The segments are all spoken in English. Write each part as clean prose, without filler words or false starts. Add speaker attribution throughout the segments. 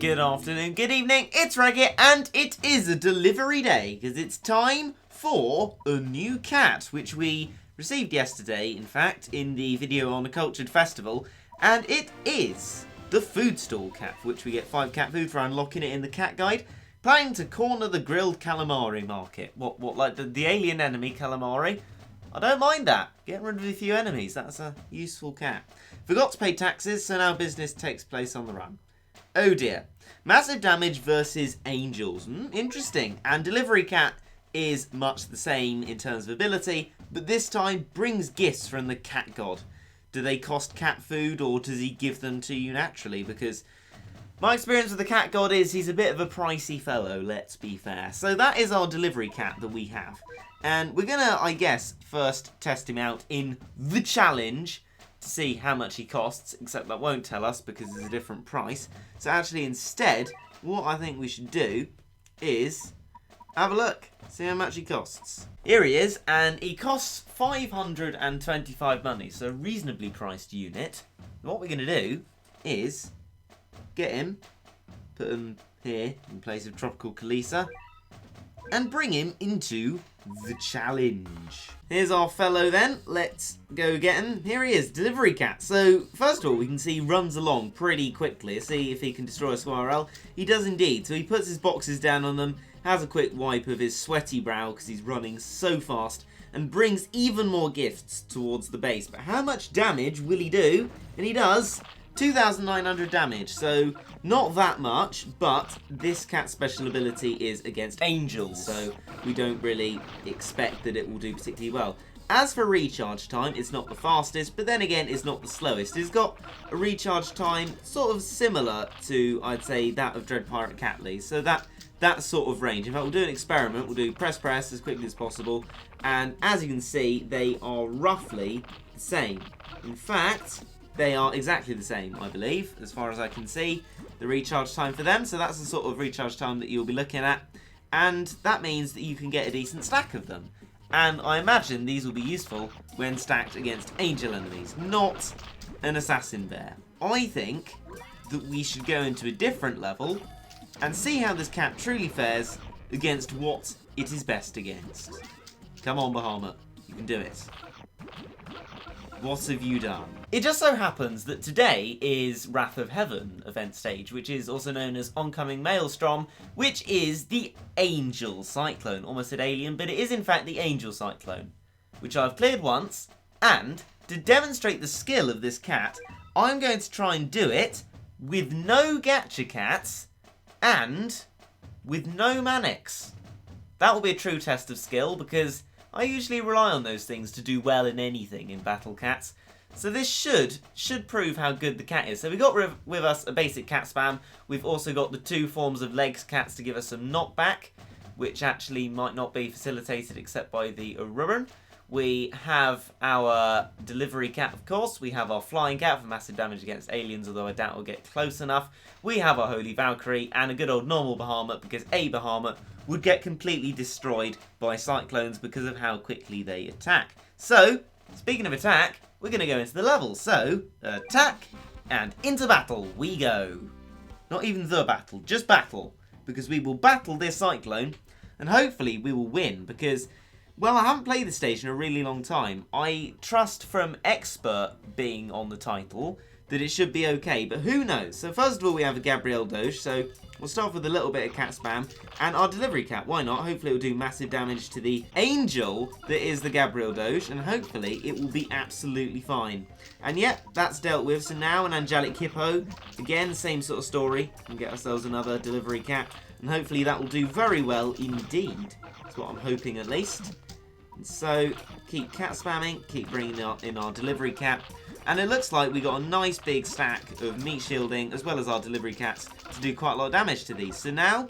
Speaker 1: Good afternoon, good evening, it's Regit, and it is a delivery day, because it's time for a new cat, which we received yesterday, in fact, in the video on the Cultured Festival, and it is the food stall cat, for which we get 5 cat food for unlocking it in the cat guide. Planning to corner the grilled calamari market. What like the alien enemy calamari? I don't mind that. Getting rid of a few enemies, that's a useful cat. Forgot to pay taxes, so now business takes place on the run. Oh dear. Massive damage versus angels. Interesting. And delivery cat is much the same in terms of ability, but this time brings gifts from the cat god. Do they cost cat food, or does he give them to you naturally? Because my experience with the cat god is he's a bit of a pricey fellow, let's be fair. So that is our delivery cat that we have. And we're gonna, I guess, first test him out in the challenge to see how much he costs, except that won't tell us because it's a different price. So actually instead, what I think we should do is have a look, see how much he costs. Here he is, and he costs 525 money, so a reasonably priced unit. And what we're going to do is get him, put him here in place of Tropical Kalisa, and bring him into the challenge. Here's our fellow then. Let's go get him. Here he is, delivery cat. So first of all, we can see he runs along pretty quickly. Let's see if he can destroy a squirrel. He does indeed. So he puts his boxes down on them, has a quick wipe of his sweaty brow because he's running so fast, and brings even more gifts towards the base. But how much damage will he do? And he does 2,900 damage, so not that much, but this cat's special ability is against angels, so we don't really expect that it will do particularly well. As for recharge time, it's not the fastest, but then again, it's not the slowest. It's got a recharge time sort of similar to, I'd say, that of Dread Pirate Catley, so that sort of range. In fact, we'll do an experiment. We'll do press as quickly as possible, and as you can see, they are roughly the same. In fact, they are exactly the same, I believe, as far as I can see, the recharge time for them. So that's the sort of recharge time that you'll be looking at. And that means that you can get a decent stack of them. And I imagine these will be useful when stacked against angel enemies, not an assassin bear. I think that we should go into a different level and see how this cat truly fares against what it is best against. Come on, Bahamut. You can do it. What have you done? It just so happens that today is Wrath of Heaven event stage, which is also known as Oncoming Maelstrom, which is the Angel Cyclone. Almost said alien, but it is in fact the Angel Cyclone, which I've cleared once, and to demonstrate the skill of this cat, I'm going to try and do it with no gacha cats and with no Manics. That will be a true test of skill, because I usually rely on those things to do well in anything in Battle Cats. So this should prove how good the cat is. So we got with us a basic cat spam. We've also got the 2 forms of legs cats to give us some knockback, which actually might not be facilitated except by the Ururun. We have our delivery cat, of course. We have our flying cat for massive damage against aliens, although I doubt we'll get close enough. We have our Holy Valkyrie and a good old normal Bahamut, because a Bahamut would get completely destroyed by cyclones because of how quickly they attack. So, speaking of attack, we're going to go into the level. So, attack, and into battle we go. Not even the battle, just battle. Because we will battle this cyclone, and hopefully we will win, because, well, I haven't played this stage in a really long time. I trust from expert being on the title that it should be okay, but who knows? So first of all, we have a Gabrielle Doge, so we'll start with a little bit of cat spam, and our delivery cat, why not? Hopefully it will do massive damage to the angel that is the Gabrielle Doge, and hopefully it will be absolutely fine. And yep, that's dealt with, so now an Angelic Hippo, again, same sort of story, and get ourselves another delivery cat, and hopefully that will do very well indeed. That's what I'm hoping at least. And so, keep cat spamming, keep bringing in our delivery cat, and it looks like we got a nice big stack of meat shielding as well as our delivery cats to do quite a lot of damage to these. So now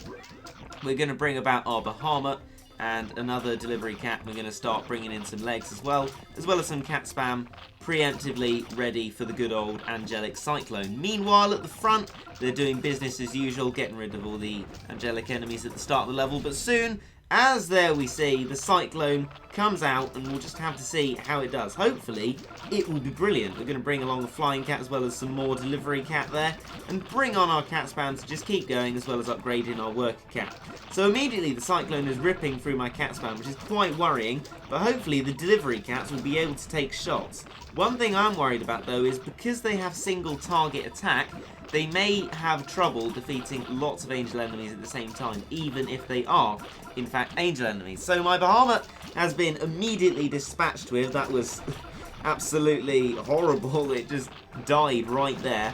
Speaker 1: we're going to bring about our Bahamut and another delivery cat. We're going to start bringing in some legs as well as some cat spam, preemptively ready for the good old Angelic Cyclone. Meanwhile, at the front, they're doing business as usual, getting rid of all the angelic enemies at the start of the level, but soon As there we see, the cyclone comes out and we'll just have to see how it does. Hopefully, it will be brilliant. We're going to bring along a flying cat as well as some more delivery cat there and bring on our cat spam to just keep going as well as upgrading our worker cat. So immediately the cyclone is ripping through my cat spam, which is quite worrying, but hopefully the delivery cats will be able to take shots. One thing I'm worried about though is because they have single target attack, they may have trouble defeating lots of angel enemies at the same time, even if they are, in fact, angel enemies. So my Bahamut has been immediately dispatched with. That was absolutely horrible. It just died right there.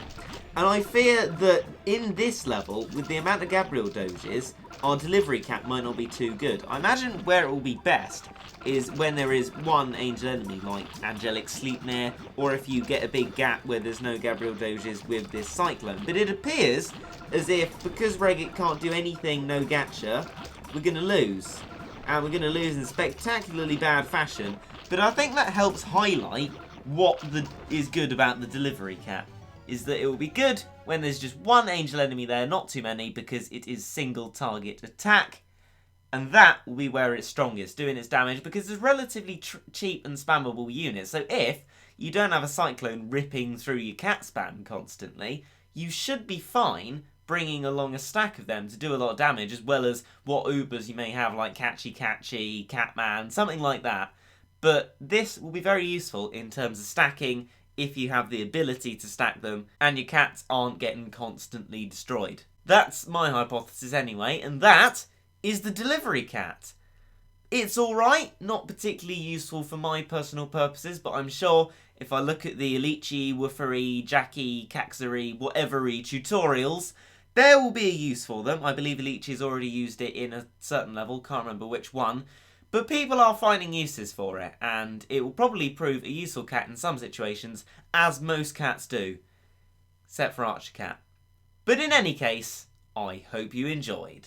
Speaker 1: And I fear that in this level, with the amount of Gabriel Doges, our delivery cat might not be too good. I imagine where it will be best is when there is one angel enemy, like Angelic Sleepmare, or if you get a big gap where there's no Gabriel Doges with this Cyclone. But it appears as if, because Regit can't do anything no gacha, we're going to lose. And we're going to lose in spectacularly bad fashion. But I think that helps highlight what is good about the delivery cat. Is that it will be good when there's just one angel enemy there, not too many, because it is single target attack. And that will be where it's strongest, doing its damage, because it's relatively cheap and spammable units. So if you don't have a Cyclone ripping through your cat spam constantly, you should be fine bringing along a stack of them to do a lot of damage, as well as what Ubers you may have, like Catchy Catchy, Catman, something like that. But this will be very useful in terms of stacking if you have the ability to stack them and your cats aren't getting constantly destroyed. That's my hypothesis anyway, and that is the delivery cat. It's alright, not particularly useful for my personal purposes, but I'm sure if I look at the Elichi, Woofery, Jackie, Caxery, whatevery tutorials, there will be a use for them. I believe Elichi's already used it in a certain level, can't remember which one. But people are finding uses for it, and it will probably prove a useful cat in some situations, as most cats do. Except for Archer Cat. But in any case, I hope you enjoyed.